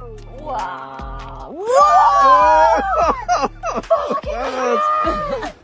Wow! Whoa!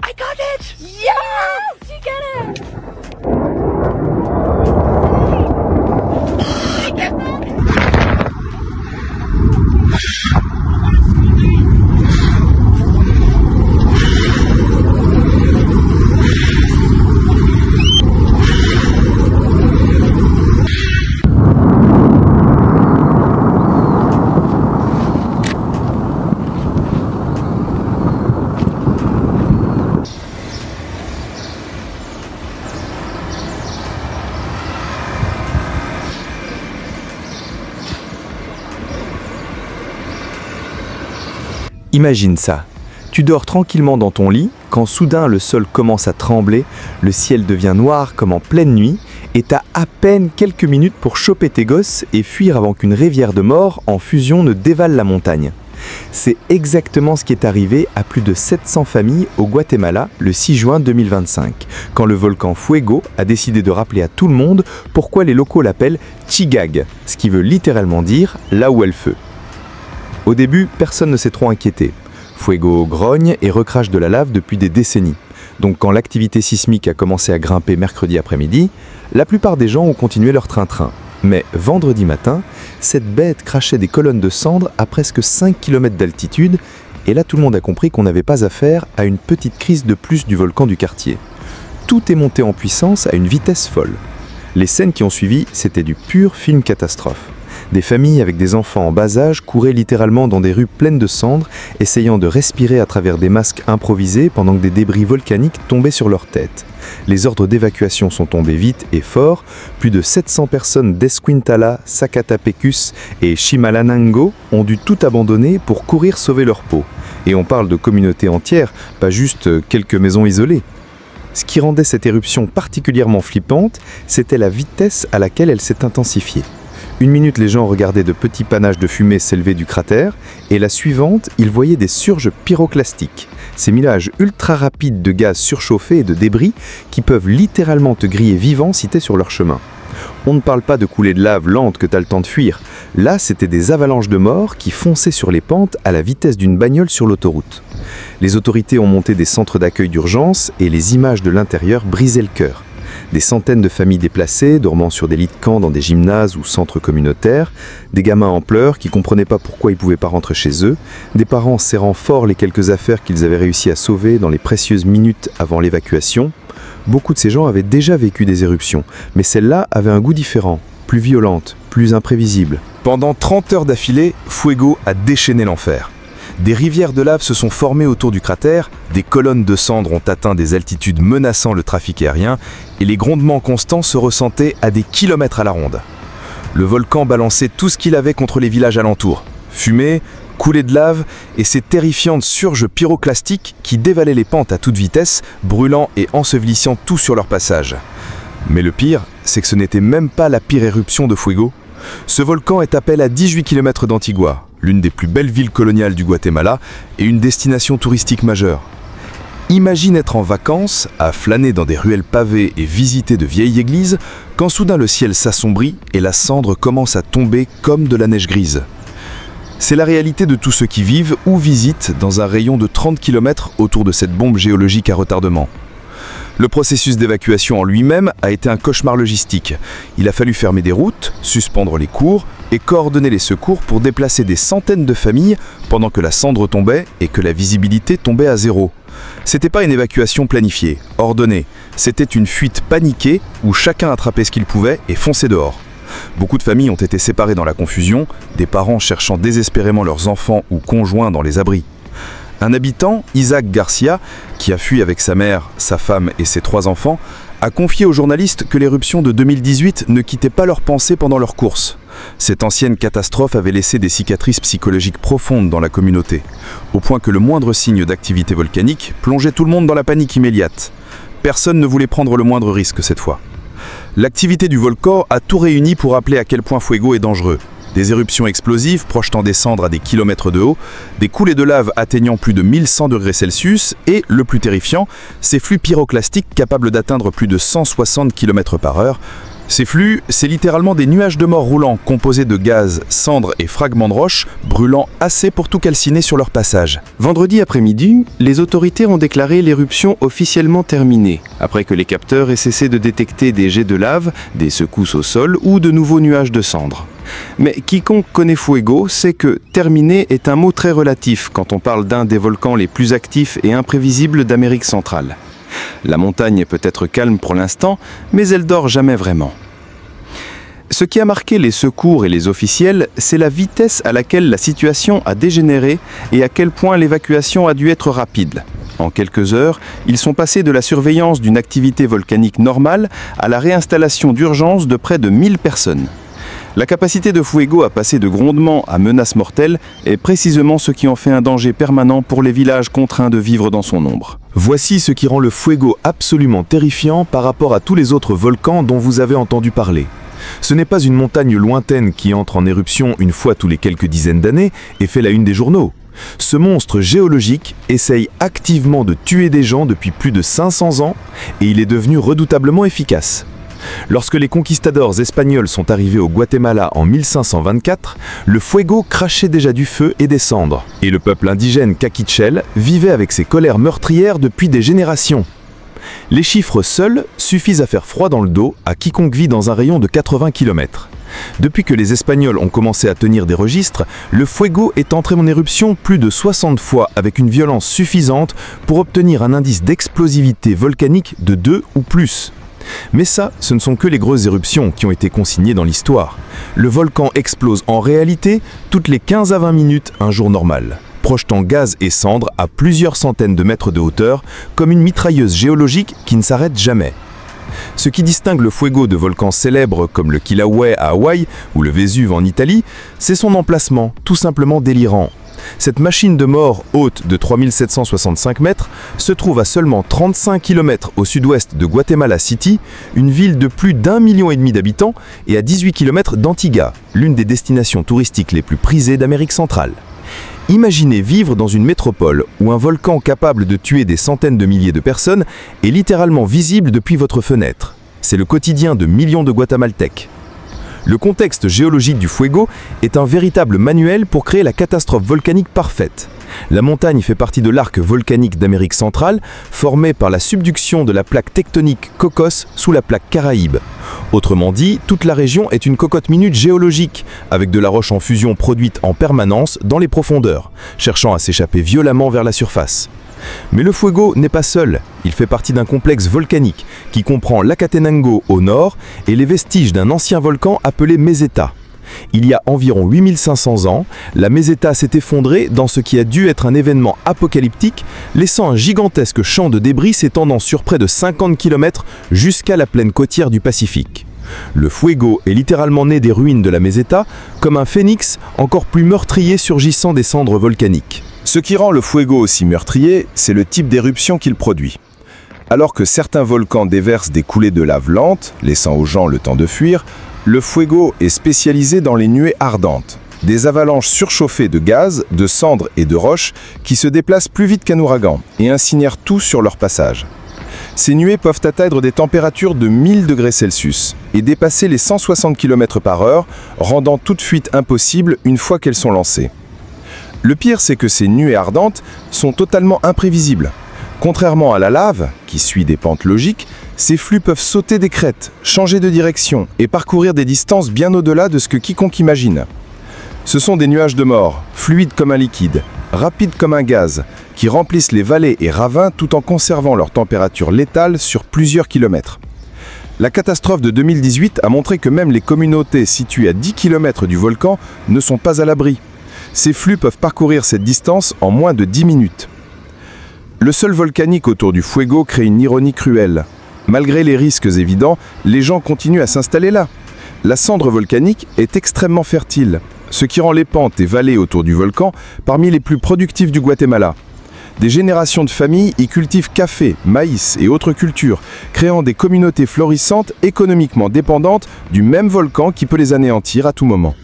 I got it! Yes! You get it! Imagine ça, tu dors tranquillement dans ton lit, quand soudain le sol commence à trembler, le ciel devient noir comme en pleine nuit, et t'as à peine quelques minutes pour choper tes gosses et fuir avant qu'une rivière de mort en fusion ne dévale la montagne. C'est exactement ce qui est arrivé à plus de 700 familles au Guatemala le 6 juin 2025, quand le volcan Fuego a décidé de rappeler à tout le monde pourquoi les locaux l'appellent Chigag, ce qui veut littéralement dire « là où est le feu ». Au début, personne ne s'est trop inquiété. Fuego grogne et recrache de la lave depuis des décennies. Donc quand l'activité sismique a commencé à grimper mercredi après-midi, la plupart des gens ont continué leur train-train. Mais vendredi matin, cette bête crachait des colonnes de cendres à presque 5 km d'altitude, et là tout le monde a compris qu'on n'avait pas affaire à une petite crise de plus du volcan du quartier. Tout est monté en puissance à une vitesse folle. Les scènes qui ont suivi, c'était du pur film catastrophe. Des familles avec des enfants en bas âge couraient littéralement dans des rues pleines de cendres, essayant de respirer à travers des masques improvisés pendant que des débris volcaniques tombaient sur leur tête. Les ordres d'évacuation sont tombés vite et fort. Plus de 700 personnes d'Esquintala, Zacatepecus et Chimaltenango ont dû tout abandonner pour courir sauver leur peau. Et on parle de communautés entières, pas juste quelques maisons isolées. Ce qui rendait cette éruption particulièrement flippante, c'était la vitesse à laquelle elle s'est intensifiée. Une minute, les gens regardaient de petits panaches de fumée s'élever du cratère, et la suivante, ils voyaient des surges pyroclastiques. Ces millages ultra rapides de gaz surchauffés et de débris qui peuvent littéralement te griller vivant si t'es sur leur chemin. On ne parle pas de coulées de lave lente que t'as le temps de fuir. Là, c'était des avalanches de morts qui fonçaient sur les pentes à la vitesse d'une bagnole sur l'autoroute. Les autorités ont monté des centres d'accueil d'urgence et les images de l'intérieur brisaient le cœur. Des centaines de familles déplacées, dormant sur des lits de camp dans des gymnases ou centres communautaires, des gamins en pleurs qui ne comprenaient pas pourquoi ils ne pouvaient pas rentrer chez eux, des parents serrant fort les quelques affaires qu'ils avaient réussi à sauver dans les précieuses minutes avant l'évacuation. Beaucoup de ces gens avaient déjà vécu des éruptions, mais celle-là avait un goût différent, plus violente, plus imprévisible. Pendant 30 heures d'affilée, Fuego a déchaîné l'enfer. Des rivières de lave se sont formées autour du cratère, des colonnes de cendres ont atteint des altitudes menaçant le trafic aérien et les grondements constants se ressentaient à des kilomètres à la ronde. Le volcan balançait tout ce qu'il avait contre les villages alentours. Fumée, coulées de lave et ces terrifiantes surges pyroclastiques qui dévalaient les pentes à toute vitesse, brûlant et ensevelissant tout sur leur passage. Mais le pire, c'est que ce n'était même pas la pire éruption de Fuego. Ce volcan est à peine à 18 km d'Antigua, l'une des plus belles villes coloniales du Guatemala et une destination touristique majeure. Imagine être en vacances, à flâner dans des ruelles pavées et visiter de vieilles églises, quand soudain le ciel s'assombrit et la cendre commence à tomber comme de la neige grise. C'est la réalité de tous ceux qui vivent ou visitent dans un rayon de 30 km autour de cette bombe géologique à retardement. Le processus d'évacuation en lui-même a été un cauchemar logistique. Il a fallu fermer des routes, suspendre les cours et coordonner les secours pour déplacer des centaines de familles pendant que la cendre tombait et que la visibilité tombait à zéro. C'était pas une évacuation planifiée, ordonnée. C'était une fuite paniquée où chacun attrapait ce qu'il pouvait et fonçait dehors. Beaucoup de familles ont été séparées dans la confusion, des parents cherchant désespérément leurs enfants ou conjoints dans les abris. Un habitant, Isaac Garcia, qui a fui avec sa mère, sa femme et ses 3 enfants, a confié aux journalistes que l'éruption de 2018 ne quittait pas leurs pensées pendant leur course. Cette ancienne catastrophe avait laissé des cicatrices psychologiques profondes dans la communauté, au point que le moindre signe d'activité volcanique plongeait tout le monde dans la panique immédiate. Personne ne voulait prendre le moindre risque cette fois. L'activité du volcan a tout réuni pour rappeler à quel point Fuego est dangereux. Des éruptions explosives projetant des cendres à des kilomètres de haut, des coulées de lave atteignant plus de 1100 degrés Celsius et, le plus terrifiant, ces flux pyroclastiques capables d'atteindre plus de 160 km/h, Ces flux, c'est littéralement des nuages de mort roulants composés de gaz, cendres et fragments de roches, brûlant assez pour tout calciner sur leur passage. Vendredi après-midi, les autorités ont déclaré l'éruption officiellement terminée, après que les capteurs aient cessé de détecter des jets de lave, des secousses au sol ou de nouveaux nuages de cendres. Mais quiconque connaît Fuego sait que « terminé » est un mot très relatif quand on parle d'un des volcans les plus actifs et imprévisibles d'Amérique centrale. La montagne est peut-être calme pour l'instant, mais elle dort jamais vraiment. Ce qui a marqué les secours et les officiels, c'est la vitesse à laquelle la situation a dégénéré et à quel point l'évacuation a dû être rapide. En quelques heures, ils sont passés de la surveillance d'une activité volcanique normale à la réinstallation d'urgence de près de 1000 personnes. La capacité de Fuego à passer de grondements à menaces mortelles est précisément ce qui en fait un danger permanent pour les villages contraints de vivre dans son ombre. Voici ce qui rend le Fuego absolument terrifiant par rapport à tous les autres volcans dont vous avez entendu parler. Ce n'est pas une montagne lointaine qui entre en éruption une fois tous les quelques dizaines d'années et fait la une des journaux. Ce monstre géologique essaye activement de tuer des gens depuis plus de 500 ans et il est devenu redoutablement efficace. Lorsque les conquistadors espagnols sont arrivés au Guatemala en 1524, le Fuego crachait déjà du feu et des cendres. Et le peuple indigène Caquichel vivait avec ses colères meurtrières depuis des générations. Les chiffres seuls suffisent à faire froid dans le dos à quiconque vit dans un rayon de 80 km. Depuis que les Espagnols ont commencé à tenir des registres, le Fuego est entré en éruption plus de 60 fois avec une violence suffisante pour obtenir un indice d'explosivité volcanique de 2 ou plus. Mais ça, ce ne sont que les grosses éruptions qui ont été consignées dans l'histoire. Le volcan explose en réalité toutes les 15 à 20 minutes un jour normal, projetant gaz et cendres à plusieurs centaines de mètres de hauteur, comme une mitrailleuse géologique qui ne s'arrête jamais. Ce qui distingue le Fuego de volcans célèbres comme le Kilauea à Hawaï ou le Vésuve en Italie, c'est son emplacement, tout simplement délirant. Cette machine de mort haute de 3765 mètres se trouve à seulement 35 km au sud-ouest de Guatemala City, une ville de plus d'1,5 million d'habitants, et à 18 km d'Antigua, l'une des destinations touristiques les plus prisées d'Amérique centrale. Imaginez vivre dans une métropole où un volcan capable de tuer des centaines de milliers de personnes est littéralement visible depuis votre fenêtre. C'est le quotidien de millions de Guatémaltèques. Le contexte géologique du Fuego est un véritable manuel pour créer la catastrophe volcanique parfaite. La montagne fait partie de l'arc volcanique d'Amérique centrale, formé par la subduction de la plaque tectonique Cocos sous la plaque Caraïbe. Autrement dit, toute la région est une cocotte minute géologique, avec de la roche en fusion produite en permanence dans les profondeurs, cherchant à s'échapper violemment vers la surface. Mais le Fuego n'est pas seul, il fait partie d'un complexe volcanique qui comprend l'Acatenango au nord et les vestiges d'un ancien volcan appelé Meseta. Il y a environ 8500 ans, la Meseta s'est effondrée dans ce qui a dû être un événement apocalyptique, laissant un gigantesque champ de débris s'étendant sur près de 50 km jusqu'à la plaine côtière du Pacifique. Le Fuego est littéralement né des ruines de la Meseta, comme un phénix encore plus meurtrier surgissant des cendres volcaniques. Ce qui rend le Fuego aussi meurtrier, c'est le type d'éruption qu'il produit. Alors que certains volcans déversent des coulées de lave lentes, laissant aux gens le temps de fuir, le Fuego est spécialisé dans les nuées ardentes, des avalanches surchauffées de gaz, de cendres et de roches qui se déplacent plus vite qu'un ouragan et incinèrent tout sur leur passage. Ces nuées peuvent atteindre des températures de 1000 degrés Celsius et dépasser les 160 km/h, rendant toute fuite impossible une fois qu'elles sont lancées. Le pire, c'est que ces nuées ardentes sont totalement imprévisibles. Contrairement à la lave, qui suit des pentes logiques, ces flux peuvent sauter des crêtes, changer de direction et parcourir des distances bien au-delà de ce que quiconque imagine. Ce sont des nuages de mort, fluides comme un liquide, rapides comme un gaz, qui remplissent les vallées et ravins tout en conservant leur température létale sur plusieurs kilomètres. La catastrophe de 2018 a montré que même les communautés situées à 10 km du volcan ne sont pas à l'abri. Ces flux peuvent parcourir cette distance en moins de 10 minutes. Le sol volcanique autour du Fuego crée une ironie cruelle. Malgré les risques évidents, les gens continuent à s'installer là. La cendre volcanique est extrêmement fertile, ce qui rend les pentes et vallées autour du volcan parmi les plus productives du Guatemala. Des générations de familles y cultivent café, maïs et autres cultures, créant des communautés florissantes économiquement dépendantes du même volcan qui peut les anéantir à tout moment.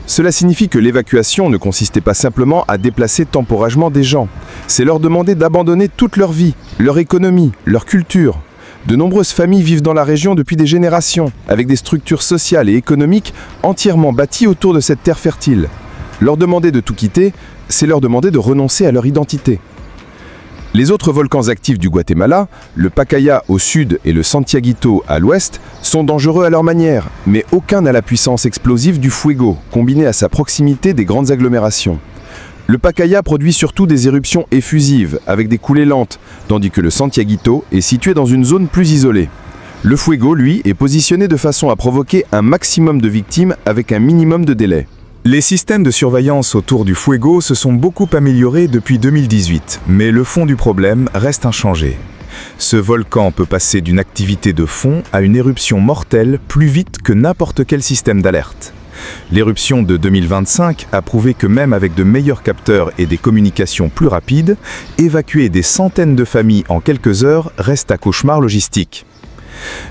Cela signifie que l'évacuation ne consistait pas simplement à déplacer temporairement des gens. C'est leur demander d'abandonner toute leur vie, leur économie, leur culture. De nombreuses familles vivent dans la région depuis des générations, avec des structures sociales et économiques entièrement bâties autour de cette terre fertile. Leur demander de tout quitter, c'est leur demander de renoncer à leur identité. Les autres volcans actifs du Guatemala, le Pacaya au sud et le Santiaguito à l'ouest, sont dangereux à leur manière, mais aucun n'a la puissance explosive du Fuego, combinée à sa proximité des grandes agglomérations. Le Pacaya produit surtout des éruptions effusives, avec des coulées lentes, tandis que le Santiaguito est situé dans une zone plus isolée. Le Fuego, lui, est positionné de façon à provoquer un maximum de victimes avec un minimum de délai. Les systèmes de surveillance autour du Fuego se sont beaucoup améliorés depuis 2018, mais le fond du problème reste inchangé. Ce volcan peut passer d'une activité de fond à une éruption mortelle plus vite que n'importe quel système d'alerte. L'éruption de 2025 a prouvé que même avec de meilleurs capteurs et des communications plus rapides, évacuer des centaines de familles en quelques heures reste un cauchemar logistique.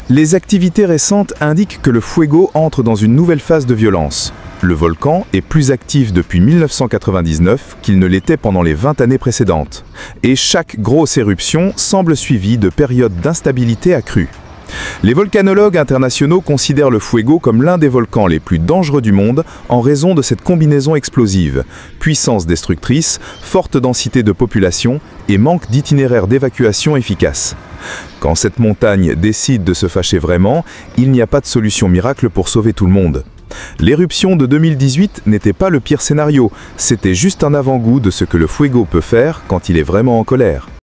Les activités récentes indiquent que le Fuego entre dans une nouvelle phase de violence. Le volcan est plus actif depuis 1999 qu'il ne l'était pendant les 20 années précédentes. Et chaque grosse éruption semble suivie de périodes d'instabilité accrue. Les volcanologues internationaux considèrent le Fuego comme l'un des volcans les plus dangereux du monde en raison de cette combinaison explosive, puissance destructrice, forte densité de population et manque d'itinéraire d'évacuation efficace. Quand cette montagne décide de se fâcher vraiment, il n'y a pas de solution miracle pour sauver tout le monde. L'éruption de 2018 n'était pas le pire scénario, c'était juste un avant-goût de ce que le Fuego peut faire quand il est vraiment en colère.